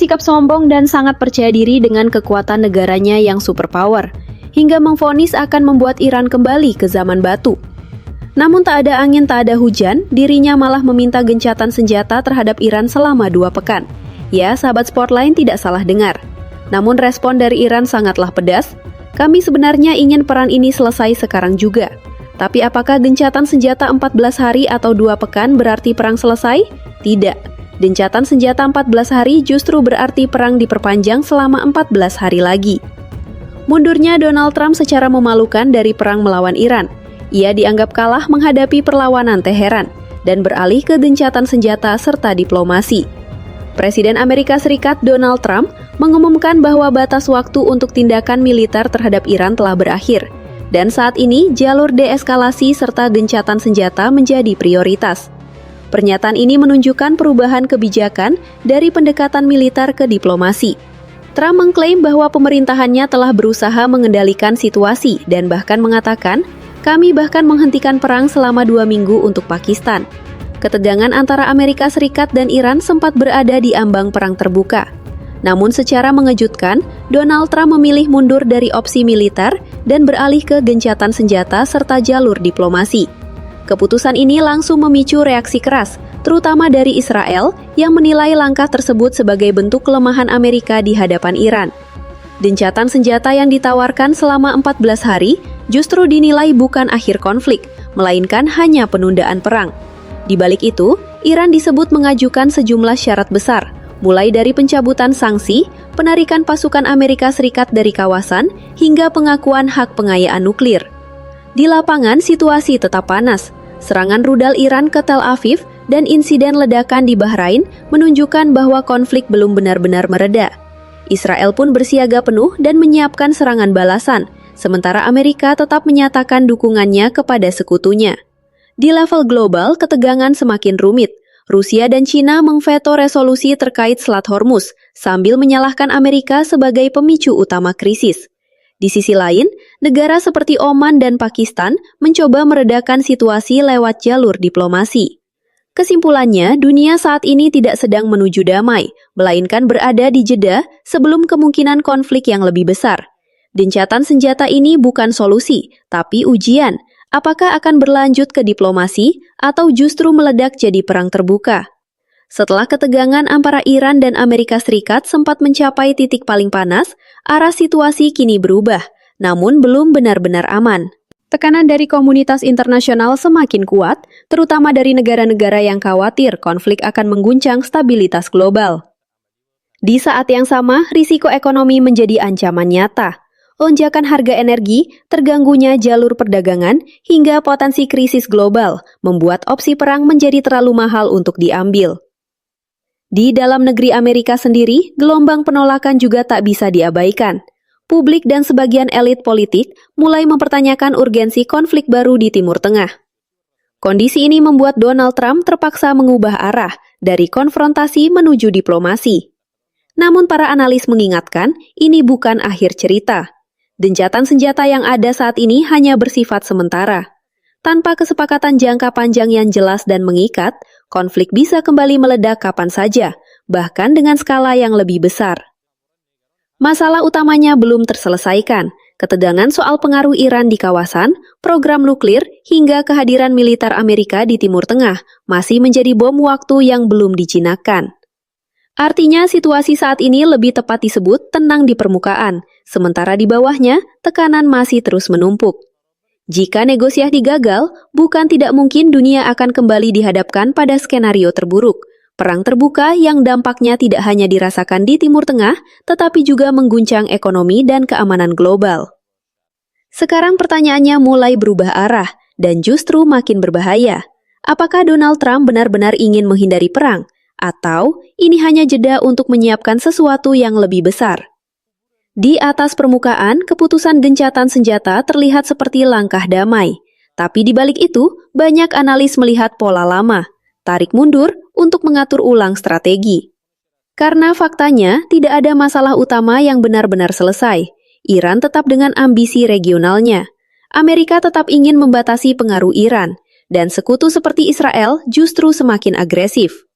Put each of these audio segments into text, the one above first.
bersikap sombong dan sangat percaya diri dengan kekuatan negaranya yang superpower, hingga memvonis akan membuat Iran kembali ke zaman batu. Namun tak ada angin tak ada hujan, dirinya malah meminta gencatan senjata terhadap Iran selama 2 pekan. Ya, sahabat Sportline tidak salah dengar. Namun respon dari Iran sangatlah pedas. Kami sebenarnya ingin perang ini selesai sekarang juga. Tapi apakah gencatan senjata 14 hari atau 2 pekan berarti perang selesai? Tidak. Gencatan senjata 14 hari justru berarti perang diperpanjang selama 14 hari lagi. Mundurnya Donald Trump secara memalukan dari perang melawan Iran. Ia dianggap kalah menghadapi perlawanan Teheran dan beralih ke gencatan senjata serta diplomasi. Presiden Amerika Serikat Donald Trump mengumumkan bahwa batas waktu untuk tindakan militer terhadap Iran telah berakhir. Dan saat ini jalur deeskalasi serta gencatan senjata menjadi prioritas. Pernyataan ini menunjukkan perubahan kebijakan dari pendekatan militer ke diplomasi. Trump mengklaim bahwa pemerintahannya telah berusaha mengendalikan situasi dan bahkan mengatakan, "Kami bahkan menghentikan perang selama 2 minggu untuk Pakistan." Ketegangan antara Amerika Serikat dan Iran sempat berada di ambang perang terbuka. Namun secara mengejutkan, Donald Trump memilih mundur dari opsi militer dan beralih ke gencatan senjata serta jalur diplomasi. Keputusan ini langsung memicu reaksi keras, terutama dari Israel yang menilai langkah tersebut sebagai bentuk kelemahan Amerika di hadapan Iran. Gencatan senjata yang ditawarkan selama 14 hari justru dinilai bukan akhir konflik, melainkan hanya penundaan perang. Di balik itu, Iran disebut mengajukan sejumlah syarat besar, mulai dari pencabutan sanksi, penarikan pasukan Amerika Serikat dari kawasan, hingga pengakuan hak pengayaan nuklir. Di lapangan, situasi tetap panas. Serangan rudal Iran ke Tel Aviv dan insiden ledakan di Bahrain menunjukkan bahwa konflik belum benar-benar mereda. Israel pun bersiaga penuh dan menyiapkan serangan balasan, sementara Amerika tetap menyatakan dukungannya kepada sekutunya. Di level global, ketegangan semakin rumit. Rusia dan China memveto resolusi terkait Selat Hormuz, sambil menyalahkan Amerika sebagai pemicu utama krisis. Di sisi lain, negara seperti Oman dan Pakistan mencoba meredakan situasi lewat jalur diplomasi. Kesimpulannya, dunia saat ini tidak sedang menuju damai, melainkan berada di jeda sebelum kemungkinan konflik yang lebih besar. Gencatan senjata ini bukan solusi, tapi ujian. Apakah akan berlanjut ke diplomasi atau justru meledak jadi perang terbuka? Setelah ketegangan antara Iran dan Amerika Serikat sempat mencapai titik paling panas, arah situasi kini berubah, namun belum benar-benar aman. Tekanan dari komunitas internasional semakin kuat, terutama dari negara-negara yang khawatir konflik akan mengguncang stabilitas global. Di saat yang sama, risiko ekonomi menjadi ancaman nyata. Lonjakan harga energi, terganggunya jalur perdagangan, hingga potensi krisis global membuat opsi perang menjadi terlalu mahal untuk diambil. Di dalam negeri Amerika sendiri, gelombang penolakan juga tak bisa diabaikan. Publik dan sebagian elit politik mulai mempertanyakan urgensi konflik baru di Timur Tengah. Kondisi ini membuat Donald Trump terpaksa mengubah arah dari konfrontasi menuju diplomasi. Namun para analis mengingatkan, ini bukan akhir cerita. Gencatan senjata yang ada saat ini hanya bersifat sementara. Tanpa kesepakatan jangka panjang yang jelas dan mengikat, konflik bisa kembali meledak kapan saja, bahkan dengan skala yang lebih besar. Masalah utamanya belum terselesaikan, ketegangan soal pengaruh Iran di kawasan, program nuklir, hingga kehadiran militer Amerika di Timur Tengah masih menjadi bom waktu yang belum dijinakkan. Artinya situasi saat ini lebih tepat disebut tenang di permukaan, sementara di bawahnya tekanan masih terus menumpuk. Jika negosiasi gagal, bukan tidak mungkin dunia akan kembali dihadapkan pada skenario terburuk. Perang terbuka yang dampaknya tidak hanya dirasakan di Timur Tengah, tetapi juga mengguncang ekonomi dan keamanan global. Sekarang pertanyaannya mulai berubah arah, dan justru makin berbahaya. Apakah Donald Trump benar-benar ingin menghindari perang? Atau ini hanya jeda untuk menyiapkan sesuatu yang lebih besar? Di atas permukaan, keputusan gencatan senjata terlihat seperti langkah damai. Tapi di balik itu, banyak analis melihat pola lama, tarik mundur untuk mengatur ulang strategi. Karena faktanya, tidak ada masalah utama yang benar-benar selesai. Iran tetap dengan ambisi regionalnya. Amerika tetap ingin membatasi pengaruh Iran, dan sekutu seperti Israel justru semakin agresif.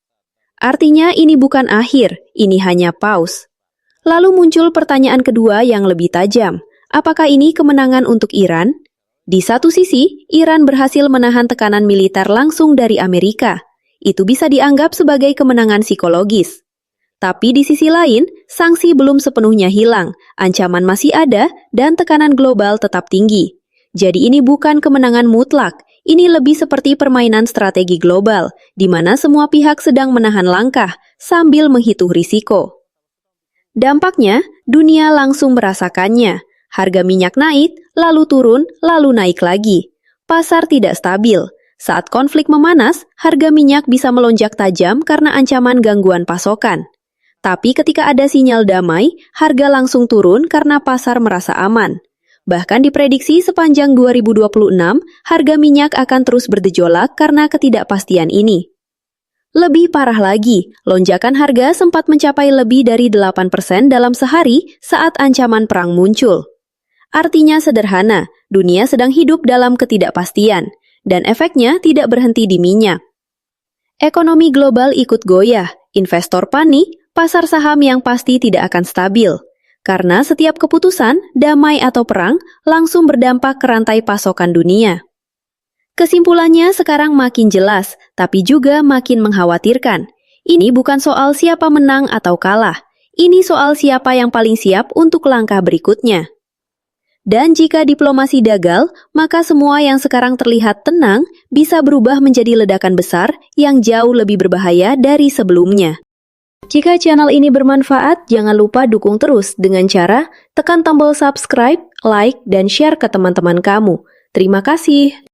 Artinya ini bukan akhir, ini hanya pause. Lalu muncul pertanyaan kedua yang lebih tajam. Apakah ini kemenangan untuk Iran? Di satu sisi, Iran berhasil menahan tekanan militer langsung dari Amerika. Itu bisa dianggap sebagai kemenangan psikologis. Tapi di sisi lain, sanksi belum sepenuhnya hilang, ancaman masih ada, dan tekanan global tetap tinggi. Jadi ini bukan kemenangan mutlak, ini lebih seperti permainan strategi global, di mana semua pihak sedang menahan langkah sambil menghitung risiko. Dampaknya, dunia langsung merasakannya. Harga minyak naik, lalu turun, lalu naik lagi. Pasar tidak stabil. Saat konflik memanas, harga minyak bisa melonjak tajam karena ancaman gangguan pasokan. Tapi ketika ada sinyal damai, harga langsung turun karena pasar merasa aman. Bahkan diprediksi sepanjang 2026, harga minyak akan terus berdejolak karena ketidakpastian ini. Lebih parah lagi, lonjakan harga sempat mencapai lebih dari 8% dalam sehari saat ancaman perang muncul. Artinya sederhana, dunia sedang hidup dalam ketidakpastian, dan efeknya tidak berhenti di minyak. Ekonomi global ikut goyah, investor panik, pasar saham yang pasti tidak akan stabil. Karena setiap keputusan, damai atau perang, langsung berdampak ke rantai pasokan dunia. Kesimpulannya sekarang makin jelas, tapi juga makin mengkhawatirkan. Ini bukan soal siapa menang atau kalah. Ini soal siapa yang paling siap untuk langkah berikutnya. Dan jika diplomasi gagal, maka semua yang sekarang terlihat tenang bisa berubah menjadi ledakan besar yang jauh lebih berbahaya dari sebelumnya. Jika channel ini bermanfaat, jangan lupa dukung terus dengan cara tekan tombol subscribe, like, dan share ke teman-teman kamu. Terima kasih.